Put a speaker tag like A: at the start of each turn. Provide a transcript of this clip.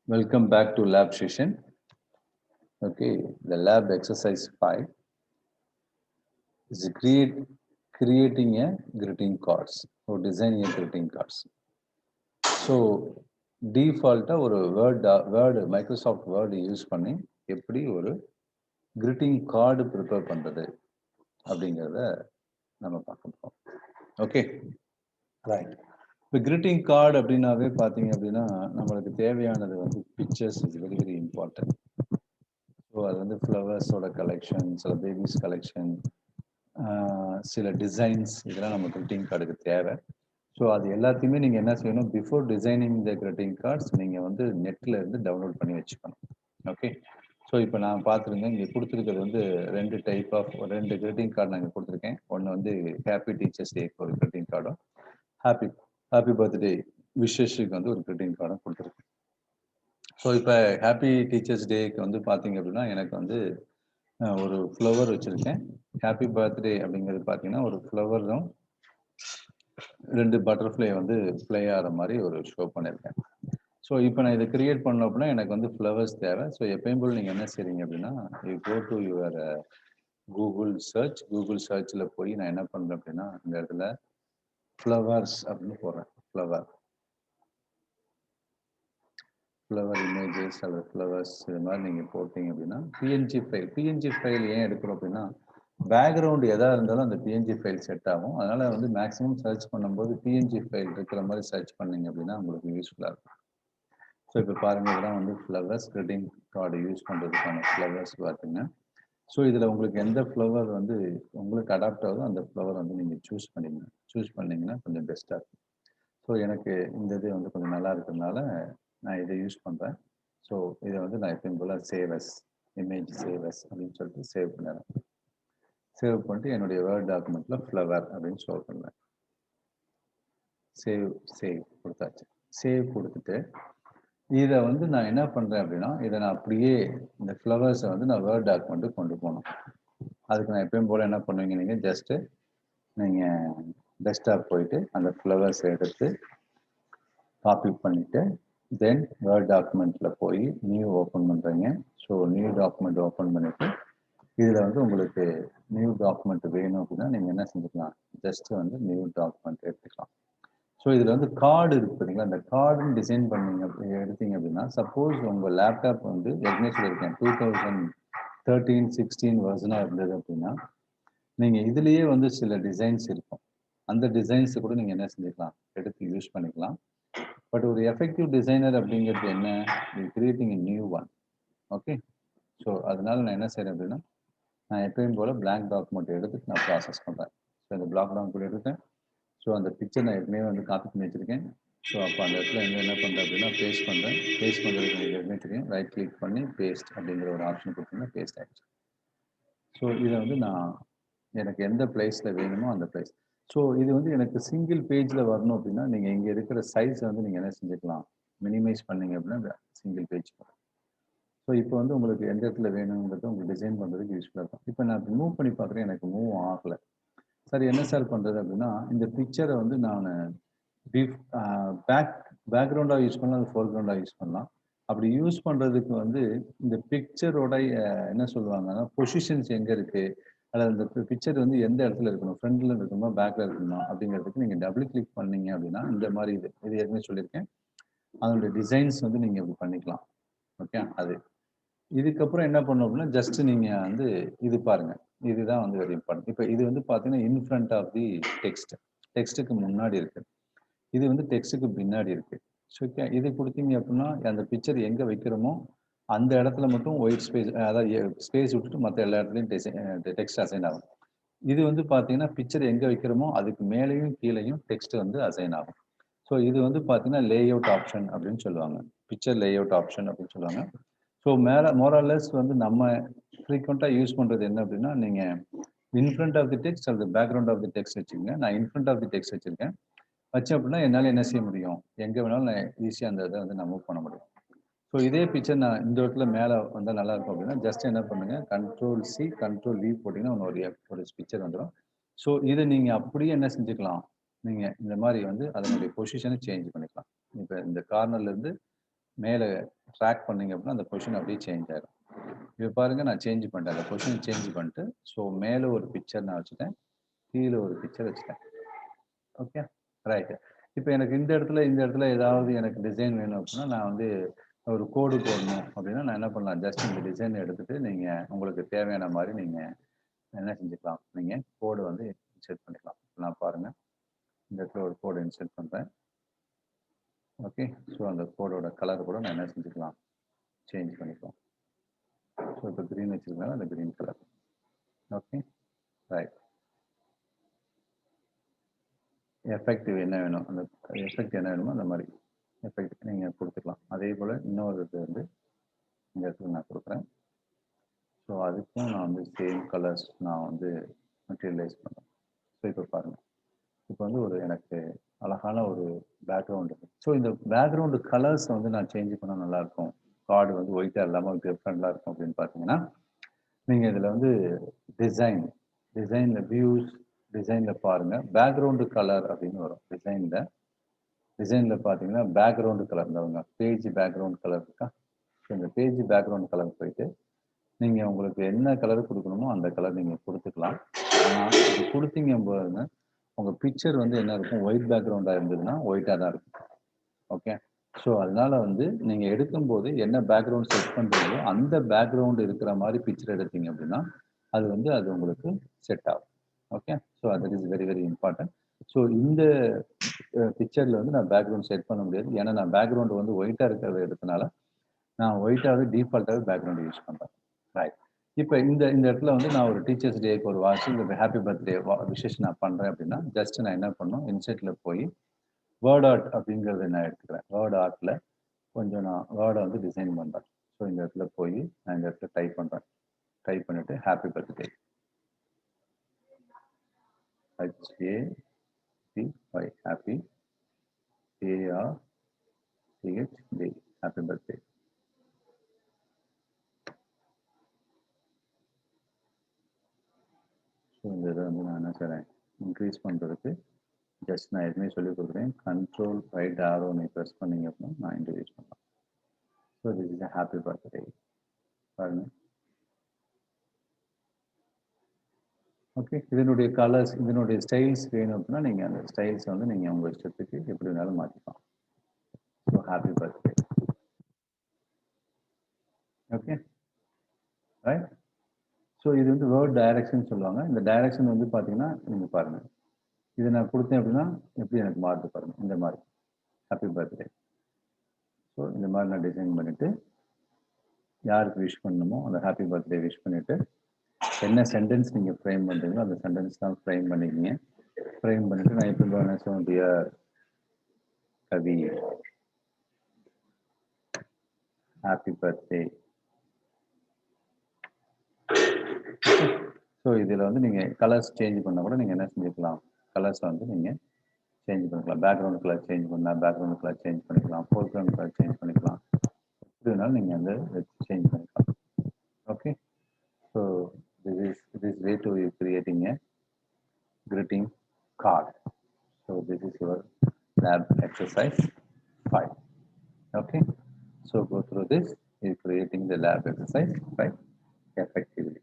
A: Welcome back to lab session. Okay, the lab exercise 5 is creating a greeting cards or designing a greeting cards. So default ஒரு word Microsoft word use பண்ணி எப்படி ஒரு greeting card prepare பண்றது அப்படிங்கிறத நம்ம பார்க்க போறோம். Okay right. இப்போ greeting கார்டு அப்படின்னாவே பார்த்தீங்க அப்படின்னா நம்மளுக்கு தேவையானது வந்து pictures is very very important. So அது வந்து ஃப்ளவர்ஸோட கலெக்ஷன், சில பேபிஸ் கலெக்ஷன், சில டிசைன்ஸ், இதெல்லாம் நம்ம greeting கார்டுக்கு தேவை. ஸோ அது எல்லாத்தையுமே நீங்கள் என்ன செய்யணும், பிஃபோர் டிசைனிங் த greeting cards நீங்கள் வந்து நெட்டில் இருந்து டவுன்லோட் பண்ணி வச்சுக்கணும். ஓகே, ஸோ இப்போ நான் பார்த்துருந்தேன், இங்கே கொடுத்துருக்கிறது வந்து ரெண்டு greeting கார்டு நான் இங்கே கொடுத்துருக்கேன். ஒன்று வந்து ஹாப்பி டீச்சர்ஸ் டேக்கு ஒரு greeting கார்டும், ஹாப்பி பர்த்டே விஷஸுக்கு வந்து ஒரு greeting கார்டும் கொடுத்துருக்கேன். ஸோ இப்போ ஹாப்பி டீச்சர்ஸ் டேக்கு வந்து பார்த்தீங்க அப்படின்னா எனக்கு வந்து ஒரு ஃப்ளவர் வச்சுருக்கேன். ஹாப்பி பர்த்டே அப்படிங்கிறது பார்த்தீங்கன்னா ஒரு ஃப்ளவரும் ரெண்டு பட்டர்ஃப்ளை வந்து ஃப்ளை ஆகிற மாதிரி ஒரு ஷோ பண்ணியிருக்கேன். ஸோ இப்போ நான் இதை கிரியேட் பண்ணோம் அப்படின்னா எனக்கு வந்து ஃப்ளவர்ஸ் தேவை. ஸோ எப்பயும் போல் நீங்கள் என்ன செய்றீங்க அப்படின்னா, you go to your Google சர்ச்சில் போய் நான் என்ன பண்ணுறேன் அப்படின்னா, இந்த இடத்துல ஃப்ளவர்ஸ் அப்படின்னு போடுறேன். ஃப்ளவர் இமேஜஸ் அல்லது ஃப்ளவர்ஸ் இது மாதிரி நீங்கள் போட்டீங்க அப்படின்னா பிஎன்ஜி ஃபைல் ஏன் எடுக்கிறோம் அப்படின்னா, பேக்ரவுண்ட் எதாக இருந்தாலும் அந்த பிஎன்ஜி ஃபைல் செட் ஆகும். அதனால் வந்து மேக்ஸிமம் சர்ச் பண்ணும்போது பிஎன்ஜி ஃபைல் இருக்கிற மாதிரி சர்ச் பண்ணீங்க அப்படின்னா உங்களுக்கு யூஸ்ஃபுல்லாக இருக்கும். ஸோ இப்போ பாருங்கள், இதெல்லாம் வந்து ஃப்ளவர்ஸ் greeting கார்டு யூஸ் பண்ணுறதுக்கான ஃப்ளவர்ஸ் பார்த்தீங்கன்னா, ஸோ இதில் உங்களுக்கு எந்த ஃப்ளவர் வந்து உங்களுக்கு அடாப்ட் ஆகுதோ அந்த ஃப்ளவர் வந்து நீங்கள் சூஸ் பண்ணிங்கன்னா கொஞ்சம் பெஸ்ட்டாக இருக்கும். ஸோ எனக்கு இந்த இது வந்து கொஞ்சம் நல்லா இருக்கிறதுனால நான் இதை யூஸ் பண்ணுறேன். ஸோ இதை வந்து நான் எப்பயும் போல் இமேஜ் சேவஸ் அப்படின்னு சொல்லிட்டு சேவ் பண்ணுறேன். சேவ் பண்ணிட்டு என்னுடைய வேர்ட் டாக்குமெண்ட்டில் ஃப்ளவர் அப்படின்னு ஸ்டோர் பண்ணுவேன். சேவ் கொடுத்தாச்சு. சேவ் கொடுத்துட்டு இதை வந்து நான் என்ன பண்ணுறேன் அப்படின்னா, இதை நான் அப்படியே இந்த ஃப்ளவர்ஸை வந்து நான் வேர்ட் டாக்குமெண்ட்டுக்கு கொண்டு போகணும். அதுக்கு நான் எப்பயும் போல் என்ன பண்ணுவீங்க, நீங்கள் டெஸ்க்டாப் போயிட்டு அந்த ஃப்ளவர்ஸை எடுத்து காப்பி பண்ணிவிட்டு தென் வேர்ட் டாக்குமெண்ட்டில் போய் நியூ ஓப்பன் பண்ணுறீங்க. ஸோ நியூ டாக்குமெண்ட் ஓப்பன் பண்ணிவிட்டு இதில் வந்து உங்களுக்கு நியூ டாக்குமெண்ட் வேணும் அப்படின்னா நீங்கள் என்ன செஞ்சுக்கலாம், ஜஸ்ட்டு வந்து நியூ டாக்குமெண்ட் எடுத்துக்கலாம். ஸோ இதில் வந்து கார்டு இருக்கு பார்த்தீங்களா, அந்த கார்டுன்னு டிசைன் எடுத்தீங்க அப்படின்னா, சப்போஸ் உங்கள் லேப்டாப் வந்து ஏற்கனவே சொல்லியிருக்கேன் 2013-16 வெர்ஷனாக இருந்தது அப்படின்னா, நீங்கள் இதுலேயே வந்து சில டிசைன்ஸ் இருக்கும். அந்த டிசைன்ஸை கூட நீங்கள் என்ன செஞ்சுக்கலாம், எடுத்து யூஸ் பண்ணிக்கலாம். பட் ஒரு எஃபெக்டிவ் டிசைனர் அப்படிங்கிறது என்ன, creating a new one. Okay, so அதனால நான் என்ன செய்கிறேன் அப்படின்னா, நான் எப்பயும் போல் பிளாங்க் டாக்குமெண்ட் எடுத்துட்டு நான் ப்ராசஸ் பண்ணுறேன். ஸோ இந்த பிளாக் டாக்குமெண்ட் எடுத்துட்டேன். ஸோ அந்த பிக்சர் நான் ஏற்கனவே வந்து காப்பி பண்ணி வச்சுருக்கேன். ஸோ அப்போ அந்த இடத்துல என்ன பண்ணுறேன் அப்படின்னா, பேஸ்ட் பண்ணுறதுக்கு எனக்கு ஏற்கனவே தெரியும். ரைட் கிளிக் பண்ணி பேஸ்ட் அப்படிங்கிற ஒரு ஆப்ஷன் கொடுத்தீங்கன்னா பேஸ்ட் ஆகிடுச்சு. ஸோ இதை வந்து எனக்கு எந்த பிளேஸில் வேணுமோ அந்த பிளேஸ். ஸோ இது வந்து எனக்கு சிங்கிள் பேஜில் வரணும் அப்படின்னா, நீங்கள் இங்கே இருக்கிற சைஸை வந்து நீங்கள் என்ன செஞ்சுக்கலாம், மினிமைஸ் பண்ணீங்க அப்படின்னா சிங்கிள் பேஜ் வரும். ஸோ இப்போ வந்து உங்களுக்கு எந்த இடத்துல வேணுங்கிறத உங்களுக்கு டிசைன் பண்ணுறதுக்கு யூஸ்ஃபுல்லாக இருக்கும். இப்போ நான் மூவ் பண்ணி பார்க்குறேன், எனக்கு மூவ் ஆகலை. சார் என்ன சார் பண்ணுறது அப்படின்னா, இந்த பிக்சரை வந்து நான் பேக்ரவுண்டாக யூஸ் பண்ணலாம், அது ஃபோர்க்ரவுண்டாக யூஸ் பண்ணலாம். அப்படி யூஸ் பண்ணுறதுக்கு வந்து இந்த பிக்சரோட என்ன சொல்லுவாங்கன்னா, பொசிஷன்ஸ் எங்கே இருக்குது, அல்லது அந்த பிக்சர் வந்து எந்த இடத்துல இருக்கணும், ஃப்ரண்ட்டில் இருக்கணுமா பேக்கில் இருக்கணுமா அப்படிங்கிறதுக்கு நீங்கள் டபுள் கிளிக் பண்ணீங்க அப்படின்னா இந்த மாதிரி இது ஏற்கனவே சொல்லியிருக்கேன், அதனுடைய டிசைன்ஸ் வந்து நீங்கள் இப்படி பண்ணிக்கலாம். ஓகே, அது இதுக்கப்புறம் என்ன பண்ணணும் அப்படின்னா, ஜஸ்ட் நீங்கள் வந்து இது பாருங்கள், இதுதான் வந்து வெரி இம்பார்ட்டன்ட். இப்போ இது வந்து பார்த்தீங்கன்னா இன் ஃப்ரண்ட் ஆஃப் தி டெக்ஸ்ட்டுக்கு முன்னாடி இருக்குது, இது வந்து டெக்ஸ்ட்டுக்கு பின்னாடி இருக்குது. ஓகே, இது கொடுத்தீங்க அப்படின்னா அந்த பிக்சர் எங்கே வைக்கிறோமோ அந்த இடத்துல மட்டும் ஒயிட் ஸ்பேஸ், அதாவது ஸ்பேஸ் விட்டுட்டு மற்ற எல்லா இடத்துலையும் டெக்ஸ்ட் அசைன் ஆகும். இது வந்து பார்த்தீங்கன்னா பிக்சர் எங்கே வைக்கிறோமோ அதுக்கு மேலேயும் கீழேயும் டெக்ஸ்ட் வந்து அசைன் ஆகும். ஸோ இது வந்து பார்த்தீங்கன்னா லேஅவுட் ஆப்ஷன் அப்படின்னு சொல்லுவாங்க, பிக்சர் லேஅவுட் ஆப்ஷன் அப்படின்னு சொல்லுவாங்க. ஸோ மோரல்லஸ் வந்து நம்ம ஃப்ரீக்வெண்ட்டாக யூஸ் பண்ணுறது என்ன அப்படின்னா, நீங்கள் இன்ஃப்ரண்ட் ஆஃப் தி டெக்ஸ்ட் அல்லது பேக்ரவுண்ட் ஆஃப் தி டெக்ஸ்ட் வச்சுக்கோங்க. நான் இன்ஃப்ரண்ட் ஆஃப் தி டெக்ஸ்ட் வச்சுருக்கேன். வச்சேன் அப்படின்னா என்னால் என்ன செய்ய முடியும், எங்கே வேணாலும் நான் ஈஸியாக அந்த இதை வந்து நான் மூவ் பண்ண முடியும். ஸோ இதே பிக்சர் நான் இந்த இடத்துல மேலே வந்தால் நல்லா இருக்கும் அப்படின்னா ஜஸ்ட் என்ன பண்ணுங்கள், Ctrl+C Ctrl+V போட்டிங்கன்னா ஒரு பிக்சர் வந்துடும். ஸோ இதை நீங்கள் அப்படியே என்ன செஞ்சுக்கலாம், நீங்கள் இந்த மாதிரி வந்து அதனுடைய பொசிஷனை சேஞ்ச் பண்ணிக்கலாம். இப்போ இந்த கார்னர்லேருந்து மேலே ட்ராக் பண்ணீங்க அப்படின்னா அந்த பொசிஷன் அப்படியே சேஞ்ச் ஆயிடும். இப்போ பாருங்க நான் சேஞ்ச் பண்ணிட்டேன். அந்த பொசிஷன் சேஞ்ச் பண்ணிட்டு ஸோ மேலே ஒரு பிக்சர் நான் வச்சுட்டேன், கீழே ஒரு பிக்சர் வச்சுட்டேன். Okay, right. இப்போ எனக்கு இந்த இடத்துல ஏதாவது எனக்கு டிசைன் வேணும் அப்படின்னா நான் வந்து ஒரு கோடு போடணும் அப்படின்னா நான் என்ன பண்ணலாம், ஜஸ்ட் இந்த டிசைன் எடுத்துட்டு நீங்கள் உங்களுக்கு தேவையான மாதிரி நீங்கள் என்ன செஞ்சுக்கலாம், நீங்கள் கோடு வந்து இன்செர்ட் பண்ணிக்கலாம். நான் பாருங்கள் இந்த இடத்துல ஒரு கோடு இன்செர்ட் பண்ணுறேன். ஓகே, ஸோ அந்த கோடோட கலர் கூட நான் என்ன செஞ்சுக்கலாம், சேஞ்ச் பண்ணிக்கலாம். ஸோ இப்போ க்ரீன் வச்சுருக்கனால அந்த green colour. Okay, right. Effective என்ன வேணும், அந்த எஃபெக்ட் என்ன வேணுமோ அந்த மாதிரி எஃபெக்ட் நீங்கள் கொடுத்துக்கலாம். அதே போல் இன்னொரு இது வந்து இந்த இடத்துல நான் கொடுக்குறேன். ஸோ அதுக்கும் நான் வந்து சேம் கலர்ஸ் நான் வந்து மெட்டீரியலைஸ் பண்ணுறேன். ஸோ இப்போ பாருங்கள், இப்போ வந்து ஒரு எனக்கு அழகான ஒரு பேக்ரவுண்ட் இருக்குது. ஸோ இந்த பேக்ரவுண்டு கலர்ஸ் வந்து நான் சேஞ்ச் பண்ணால் நல்லாயிருக்கும், கார்டு வந்து ஒயிட்டாக இல்லாமல் டிஃப்ரெண்ட்டாக இருக்கும் அப்படின்னு பார்த்தீங்கன்னா, நீங்கள் இதில் வந்து டிசைனில் வியூஸ் டிசைனில் பாருங்கள், பேக்ரவுண்டு கலர் அப்படின்னு வரும். டிசைனில் பார்த்தீங்கன்னா பேக்ரவுண்டு கலர் இருந்தவங்க பேஜ் பேக்ரவுண்ட் கலர் இருக்கா. ஸோ இந்த பேஜ் பேக்ரவுண்ட் கலர் போயிட்டு நீங்கள் உங்களுக்கு என்ன கலர் கொடுக்கணுமோ அந்த கலர் நீங்கள் கொடுத்துக்கலாம். ஆனால் இது கொடுத்தீங்க போதுங்க உங்கள் பிக்சர் வந்து என்ன இருக்கும், ஒயிட் பேக்ரவுண்டாக இருந்ததுன்னா ஒயிட்டாக தான் இருக்கும். ஓகே, ஸோ அதனால வந்து நீங்கள் எடுக்கும்போது என்ன பேக்ரவுண்ட் செட் பண்ணுறீங்களோ அந்த பேக்ரவுண்ட் இருக்கிற மாதிரி பிக்சர் எடுத்தீங்க அப்படின்னா அது உங்களுக்கு செட் ஆகும். Okay, so that is very very important. So இந்த பிக்சரில் வந்து நான் பேக்ரவுண்ட் செட் பண்ண முடியாது, ஏன்னா நான் பேக்ரவுண்டு வந்து ஒயிட்டாக இருக்கிறத எடுத்தனால நான் ஒயிட்டாகவே டிஃபால்ட்டாகவே பேக்ரவுண்டு யூஸ் பண்ணுறேன். ரைட். இப்போ இந்த இடத்துல வந்து நான் ஒரு டீச்சர்ஸ் டேக்கு ஒரு வாட்ஸ்அப் ஹாப்பி பர்த்டே விஷஸ் நான் பண்ணுறேன் அப்படின்னா ஜஸ்ட் நான் என்ன பண்ணணும், இன்செட்டில் போய் வேர்ட் ஆர்ட் அப்படிங்கிறத நான் எடுத்துக்கிறேன். வேர்ட் ஆர்ட்டில் கொஞ்சம் நான் வேர்டை வந்து டிசைன் பண்ணுறேன். ஸோ இந்த இடத்துல போய் நான் இந்த இடத்துல டைப் பண்ணுறேன். டைப் பண்ணிவிட்டு happy birthday HAPY happy ARTH day happy birthday. So இந்த இதை வந்து நான் என்ன செய்கிறேன், இன்க்ரீஸ் பண்ணுறதுக்கு ஜஸ்ட் நான் எதுவுமே சொல்லி கொடுக்குறேன், கண்ட்ரோல் ரைட் ஆரோ நீ ப்ரெஸ் பண்ணிங்க அப்படின்னா நான் இன்ட்ரடியூஸ் பண்ணலாம். So this is happy birthday பாருங்க. ஓகே, இதனுடைய கலர்ஸ் இதனுடைய ஸ்டைல்ஸ் வேணும் அப்படின்னா நீங்கள் அந்த ஸ்டைல்ஸ் வந்து நீங்கள் உங்கள் இஷ்டத்துக்கு எப்படி வேணாலும் மாற்றிக்கலாம். So happy birthday. Okay, right. So இது வந்து வேர்ட் டைரக்ஷன் சொல்லுவாங்க. இந்த டைரக்ஷன் வந்து பார்த்தீங்கன்னா நீங்கள் பாருங்கள், இதை நான் கொடுத்தேன் அப்படின்னா எப்படி எனக்கு மாறுது பாருங்கள், இந்த மாதிரி ஹாப்பி பர்த்டே. ஸோ இந்த மாதிரி நான் டிசைன் பண்ணிவிட்டு யாருக்கு விஷ் பண்ணணுமோ அந்த ஹாப்பி பர்த்டே விஷ் பண்ணிவிட்டு என்ன சென்டென்ஸ் நீங்கள் ஃப்ரேம் பண்ணுறீங்களோ அந்த சென்டென்ஸ் தான் ஃப்ரேம் பண்ணிக்கிங்க. ஃப்ரேம் பண்ணிவிட்டு நான் எப்படி என்ன சொல்ல டியர் கவி ஹாப்பி பர்த்டே. ஸோ இதில் வந்து நீங்கள் கலர்ஸ் சேஞ்ச் பண்ணால் கூட நீங்கள் என்ன செஞ்சுக்கலாம், கலர்ஸை வந்து நீங்கள் சேஞ்ச் பண்ணிக்கலாம். பேக்ரவுண்ட் கலர் சேஞ்ச் பண்ணால் பேக்ரவுண்ட் கலர் சேஞ்ச் பண்ணிக்கலாம், ஃபோர்க்ரவுண்ட் கலர் சேஞ்ச் பண்ணிக்கலாம், எப்படி வேணாலும் நீங்கள் வந்து சேஞ்ச் பண்ணிக்கலாம். Okay, so this way to creating a greeting card. So this is your lab exercise 5. Okay, so go through this is creating the lab exercise 5 effectively.